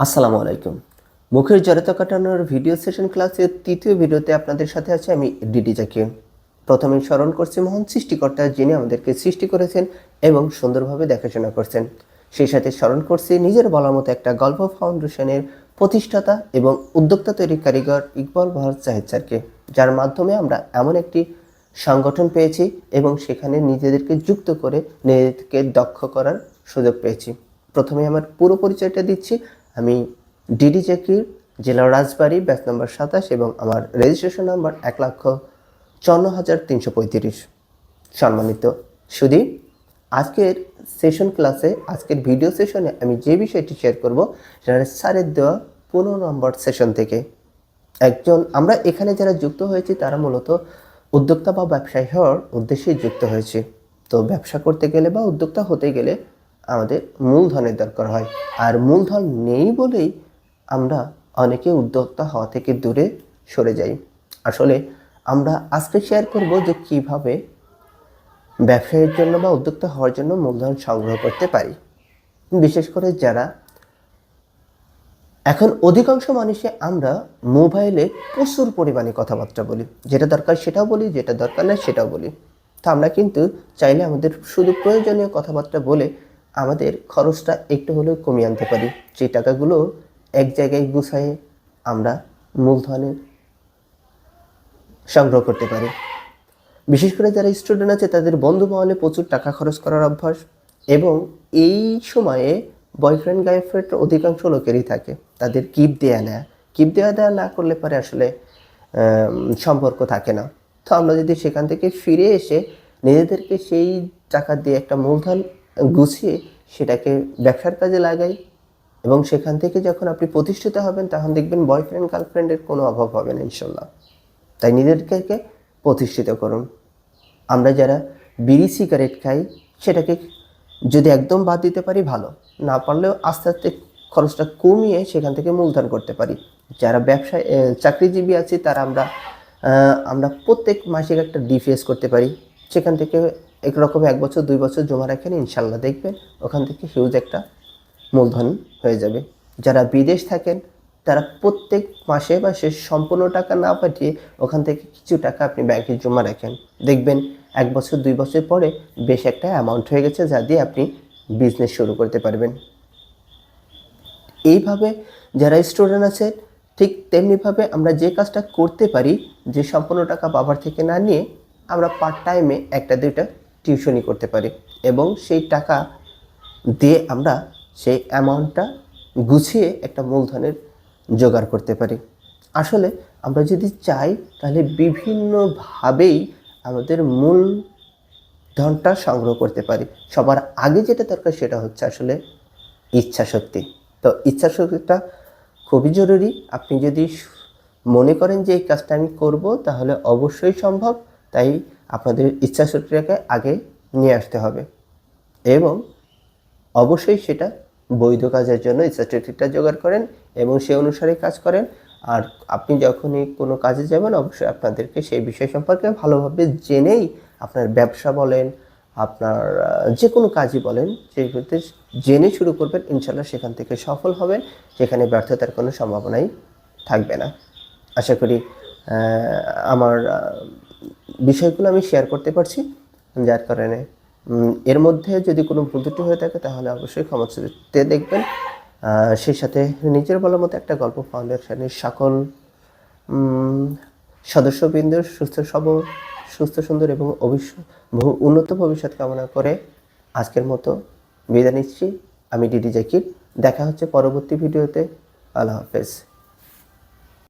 আসসালামু আলাইকুম। মুখের জড়তা কাটানোর ভিডিও সেশন ক্লাসের তৃতীয় ভিডিওতে আপনাদের সাথে আছে আমি ডিডি জাকির। প্রথমেই স্মরণ করছি মহান সৃষ্টিকর্তা, যিনি আমাদেরকে সৃষ্টি করেছেন এবং সুন্দরভাবে দেখাশোনা করছেন। সেই সাথে স্মরণ করছি নিজের বলার মতো একটা গল্প ফাউন্ডেশনের প্রতিষ্ঠাতা এবং উদ্যোক্তা তৈরি কারিগর ইকবাল বাহার জাহিদ স্যারকে, যার মাধ্যমে আমরা এমন একটি সংগঠন পেয়েছি এবং সেখানে নিজেদেরকে যুক্ত করে নিজেদেরকে দক্ষ করার সুযোগ পেয়েছি। প্রথমে আমার পুরো পরিচয়টা দিচ্ছি। আমি ডিডি জাকির, জেলা রাজবাড়ী, ব্যাচ নম্বর 27 এবং আমার রেজিস্ট্রেশন নাম্বার 1,54,335। সম্মানিত সুধী, আজকের সেশন ক্লাসে, আজকের ভিডিও সেশনে আমি যে বিষয়টি শেয়ার করব সেটা স্যারের দেওয়া 15 নম্বর সেশন থেকে। আমরা এখানে যারা যুক্ত হয়েছি তারা মূলত উদ্যোক্তা বা ব্যবসায়ী হওয়ার উদ্দেশ্যেই যুক্ত হয়েছি। তো ব্যবসা করতে গেলে বা উদ্যোক্তা হতে গেলে আমাদের মূলধনের দরকার হয়, আর মূলধন নেই বলেই আমরা অনেকে উদ্যোক্তা হওয়া থেকে দূরে সরে যাই। আসলে আমরা আজকে শেয়ার করব যে কিভাবে ব্যবসায়ের জন্য বা উদ্যোক্তা হওয়ার জন্য মূলধন সংগ্রহ করতে পারি। বিশেষ করে যারা এখন অধিকাংশ মানুষে আমরা মোবাইলে প্রচুর পরিমাণে কথাবার্তা বলি, যেটা দরকার সেটাও বলি, যেটা দরকার না সেটাও বলি। তো আমরা কিন্তু চাইলে আমাদের শুধু প্রয়োজনীয় কথাবার্তা বলে আমাদের খরচটা একটু হলেও কমিয়ে আনতে পারি, যে টাকাগুলো এক জায়গায় গুছায়ে আমরা মূলধনের সংগ্রহ করতে পারি। বিশেষ করে যারা স্টুডেন্ট আছে তাদের বন্ধু মহলে প্রচুর টাকা খরচ করার অভ্যাস, এবং এই সময়ে বয়ফ্রেন্ড গার্লফ্রেন্ড অধিকাংশ লোকেরই থাকে। তাদের কিপ দেওয়া না করলে পরে আসলে সম্পর্ক থাকে না। তো আমরা যদি সেখান থেকে ফিরে এসে নিজেদেরকে সেই টাকা দিয়ে একটা মূলধন গুছিয়ে সেটাকে ব্যবসার কাজে লাগাই, এবং সেখান থেকে যখন আপনি প্রতিষ্ঠিত হবেন তখন দেখবেন বয়ফ্রেন্ড গার্লফ্রেন্ডের কোনো অভাব হবে না ইনশাল্লাহ। তাই নিজেদেরকে প্রতিষ্ঠিত করুন। আমরা যারা বিড়ি সিগারেট খাই সেটাকে যদি একদম বাদ দিতে পারি ভালো, না পারলেও আস্তে আস্তে খরচটা কমিয়ে সেখান থেকে মূলধন করতে পারি। যারা ব্যবসায় চাকরিজীবী আছি তারা আমরা প্রত্যেক মাসে একটা ডিপিএস করতে পারি। সেখান থেকে একরকম 1 বছর 2 বছর জমা রাখেন, ইনশাল্লাহ দেখবেন ওখান থেকে হিউজ একটা মূলধন হয়ে যাবে। যারা বিদেশ থাকেন তারা প্রত্যেক মাসে বা সে সম্পূর্ণ টাকা না পাঠিয়ে ওখান থেকে কিছু টাকা আপনি ব্যাংকে জমা রাখেন, দেখবেন 1 বছর 2 বছর পরে বেশ একটা অ্যামাউন্ট হয়ে গেছে, যা দিয়ে আপনি বিজনেস শুরু করতে পারবেন। এইভাবে যারা স্টুডেন্ট আছে ঠিক তেমনিভাবে আমরা যে কাজটা করতে পারি, যে সম্পূর্ণ টাকা বাবার থেকে না নিয়ে আমরা পার্ট টাইমে 1টা 2টা টিউশনি করতে পারি, এবং সেই টাকা দিয়ে আমরা সেই অ্যামাউন্টটা গুছিয়ে একটা মূলধনের জোগাড় করতে পারি। আসলে আমরা যদি চাই তাহলে বিভিন্নভাবেই আমাদের মূলধনটা সংগ্রহ করতে পারি। সবার আগে যেটা দরকার সেটা হচ্ছে আসলে ইচ্ছাশক্তি। তো ইচ্ছাশক্তিটা খুবই জরুরি। আপনি যদি মনে করেন যে এই কাজটা আমি করব তাহলে অবশ্যই সম্ভব। তাই আপনাদের ইচ্ছাশক্তিটাকে আগে নিয়ে আসতে হবে, এবং অবশ্যই সেটা বৈধ কাজের জন্য ইচ্ছাশক্তিটা জোগাড় করেন এবং সেই অনুসারে কাজ করেন। আর আপনি যখনই কোনো কাজে যাবেন অবশ্যই আপনাদেরকে সেই বিষয় সম্পর্কে ভালোভাবে জেনেই আপনার ব্যবসা বলেন, আপনার যে কোনো কাজই বলেন, সেক্ষেত্রে জেনে শুরু করবেন। ইনশাল্লাহ সেখান থেকে সফল হবেন, সেখানে ব্যর্থতার কোনো সম্ভাবনাই থাকবে না। আশা করি আমার বিষয়গুলো আমি শেয়ার করতে পারছি, যার কারণে এর মধ্যে যদি কোনো ভুল ত্রুটি হয়ে থাকে তাহলে অবশ্যই ক্ষমা চেয়ে দেখবেন। সেই সাথে নিজের বলার মতো একটা গল্প ফাউন্ডেশনের সকল সদস্যবৃন্দের সুস্থ সুন্দর এবং উন্নত ভবিষ্যৎ কামনা করে আজকের মতো বিদায় নিচ্ছি। আমি ডিডি জাকির। দেখা হচ্ছে পরবর্তী ভিডিওতে। আল্লাহ হাফেজ।